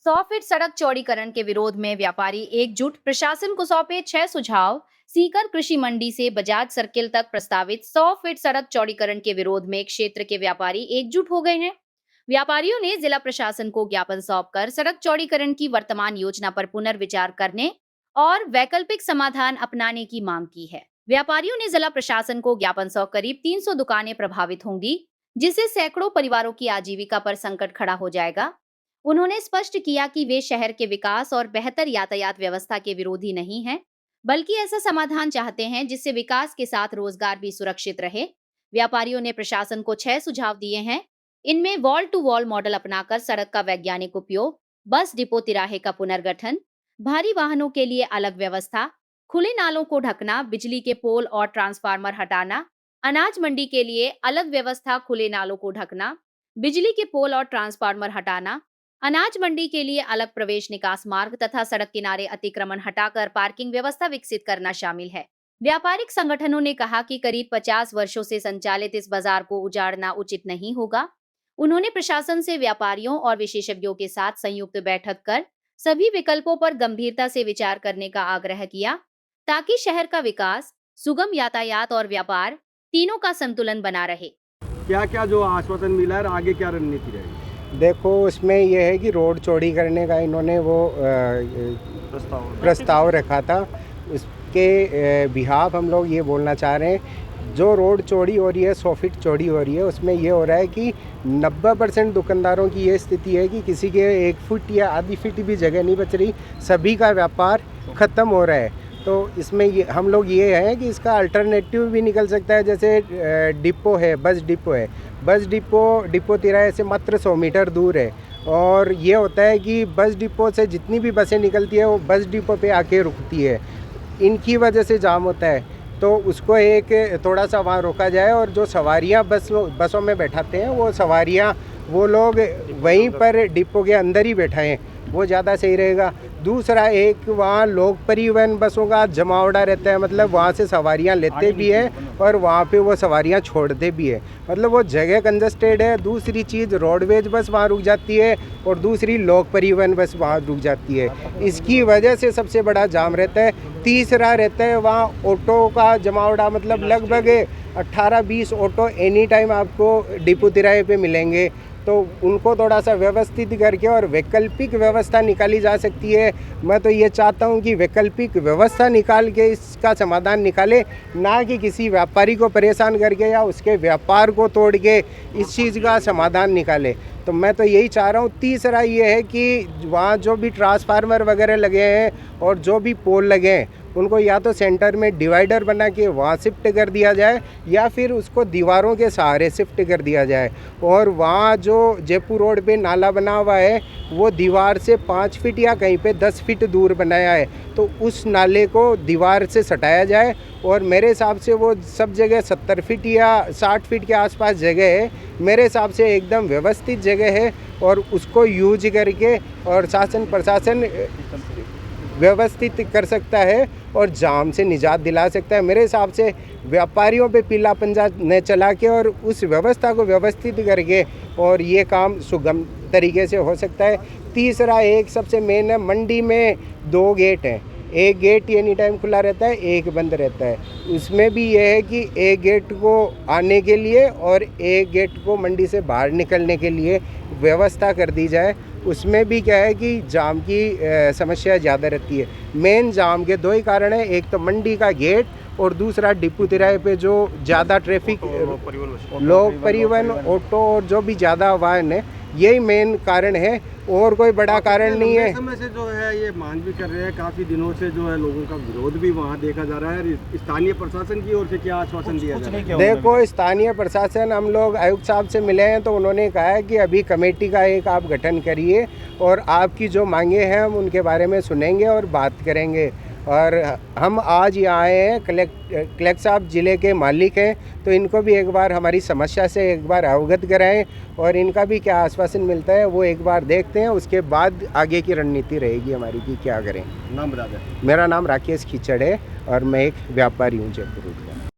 100 feet सड़क चौड़ीकरण के विरोध में व्यापारी एकजुट, प्रशासन को सौंपे 6 सुझाव। सीकर कृषि मंडी से बजाज सर्किल तक प्रस्तावित 100 फीट सड़क चौड़ीकरण के विरोध में क्षेत्र के व्यापारी एकजुट हो गए हैं। व्यापारियों ने जिला प्रशासन को ज्ञापन सौंपकर सड़क चौड़ीकरण की वर्तमान योजना पर पुनर्विचार करने और वैकल्पिक समाधान अपनाने की मांग की है। व्यापारियों ने जिला प्रशासन को ज्ञापन सौंप करीब 300 दुकानें प्रभावित होंगी, जिससे सैकड़ों परिवारों की आजीविका पर संकट खड़ा हो जाएगा। उन्होंने स्पष्ट किया कि वे शहर के विकास और बेहतर यातायात व्यवस्था के विरोधी नहीं हैं, बल्कि ऐसा समाधान चाहते हैं जिससे विकास के साथ रोजगार भी सुरक्षित रहे। व्यापारियों ने प्रशासन को 6 सुझाव दिए हैं। इनमें वॉल टू वॉल मॉडल अपनाकर सड़क का वैज्ञानिक उपयोग, बस डिपो तिराहे का पुनर्गठन, भारी वाहनों के लिए अलग व्यवस्था, खुले नालों को ढकना, बिजली के पोल और ट्रांसफार्मर हटाना, अनाज मंडी के लिए अलग व्यवस्था, खुले नालों को ढकना, बिजली के पोल और ट्रांसफार्मर हटाना, अनाज मंडी के लिए अलग प्रवेश निकास मार्ग तथा सड़क किनारे अतिक्रमण हटाकर पार्किंग व्यवस्था विकसित करना शामिल है। व्यापारिक संगठनों ने कहा कि करीब 50 वर्षों से संचालित इस बाजार को उजाड़ना उचित नहीं होगा। उन्होंने प्रशासन से व्यापारियों और विशेषज्ञों के साथ संयुक्त बैठक कर सभी विकल्पों पर गंभीरता से विचार करने का आग्रह किया, ताकि शहर का विकास, सुगम यातायात और व्यापार तीनों का संतुलन बना रहे। क्या क्या जो आश्वासन मिला है, आगे क्या रणनीति रहेगी? देखो, उसमें यह है कि रोड चौड़ी करने का इन्होंने वो प्रस्ताव रखा था। उसके बिहाफ हम लोग ये बोलना चाह रहे हैं, जो रोड चौड़ी हो रही है, 100 फीट चौड़ी हो रही है, उसमें ये हो रहा है कि 90% दुकानदारों की ये स्थिति है कि किसी के 1 फुट या आधी फीट भी जगह नहीं बच रही, सभी का व्यापार ख़त्म हो रहा है। तो इसमें ये हम लोग ये हैं कि इसका अल्टरनेटिव भी निकल सकता है। जैसे डिपो है, बस डिपो है, बस डिपो तिराहे से मात्र 100 मीटर दूर है। और ये होता है कि बस डिपो से जितनी भी बसें निकलती है वो बस डिपो पे आके रुकती है, इनकी वजह से जाम होता है। तो उसको एक थोड़ा सा वहाँ रोका जाए और जो सवारियाँ बसों में बैठाते हैं वो सवारियाँ वो लोग वहीं पर डिपो के अंदर ही बैठाएं, वो ज़्यादा सही रहेगा। दूसरा, एक वहाँ लोक परिवहन बसों का जमावड़ा रहता है, मतलब वहाँ से सवारियाँ लेते भी हैं और वहाँ पे वो सवारियाँ छोड़ते भी है, मतलब वो जगह कंजस्टेड है। दूसरी चीज़, रोडवेज बस वहाँ रुक जाती है और दूसरी लोक परिवहन बस वहाँ रुक जाती है, इसकी वजह से सबसे बड़ा जाम रहता है। तीसरा रहता है वहाँ ऑटो का जमावड़ा, मतलब लगभग 18-20 ऑटो एनी टाइम आपको डिपो तिराहे पे मिलेंगे। तो उनको थोड़ा सा व्यवस्थित करके और वैकल्पिक व्यवस्था निकाली जा सकती है। मैं तो ये चाहता हूँ कि वैकल्पिक व्यवस्था निकाल के इसका समाधान निकाले, ना कि किसी व्यापारी को परेशान करके या उसके व्यापार को तोड़ के इस चीज़ का समाधान निकाले। तो मैं तो यही चाह रहा हूँ। तीसरा ये है कि वहाँ जो भी ट्रांसफार्मर वगैरह लगे हैं और जो भी पोल लगे हैं उनको या तो सेंटर में डिवाइडर बना के वहाँ शिफ्ट कर दिया जाए या फिर उसको दीवारों के सहारे शिफ्ट कर दिया जाए। और वहाँ जो जयपुर रोड पे नाला बना हुआ है वो दीवार से 5 फीट या कहीं पे 10 फीट दूर बनाया है, तो उस नाले को दीवार से सटाया जाए। और मेरे हिसाब से वो सब जगह 70 फीट या 60 फीट के आसपास जगह है, मेरे हिसाब से एकदम व्यवस्थित जगह है और उसको यूज करके और शासन प्रशासन व्यवस्थित कर सकता है और जाम से निजात दिला सकता है। मेरे हिसाब से व्यापारियों पे पीला पंजा न चला के और उस व्यवस्था को व्यवस्थित करके और ये काम सुगम तरीके से हो सकता है। तीसरा, एक सबसे मेन है, मंडी में 2 गेट हैं, एक गेट एनी टाइम खुला रहता है, एक बंद रहता है। उसमें भी ये है कि एक गेट को आने के लिए और एक गेट को मंडी से बाहर निकलने के लिए व्यवस्था कर दी जाए। उसमें भी क्या है कि जाम की समस्या ज़्यादा रहती है। मेन जाम के 2 ही कारण हैं, एक तो मंडी का गेट और दूसरा डिपो तिराहे पे जो ज़्यादा ट्रैफिक, लोक परिवहन, ऑटो और जो भी ज़्यादा वाहन है, यही मेन कारण है और कोई बड़ा कारण नहीं है। समय से जो है ये मांग भी कर रहे हैं, काफ़ी दिनों से जो है लोगों का विरोध भी वहाँ देखा जा रहा है। स्थानीय प्रशासन की ओर से क्या आश्वासन दिया जा रहा है? देखो, स्थानीय प्रशासन, हम लोग आयुक्त साहब से मिले हैं तो उन्होंने कहा है कि अभी कमेटी का एक आप गठन करिए और आपकी जो मांगे हैं हम उनके बारे में सुनेंगे और बात करेंगे। और हम आज यहाँ आए हैं, कलेक्टर साहब ज़िले के मालिक हैं, तो इनको भी एक बार हमारी समस्या से एक बार अवगत कराएं और इनका भी क्या आश्वासन मिलता है वो एक बार देखते हैं। उसके बाद आगे की रणनीति रहेगी हमारी कि क्या करें। नाम बता दें। मेरा नाम राकेश खिचड़ है और मैं एक व्यापारी हूँ जयपुर का।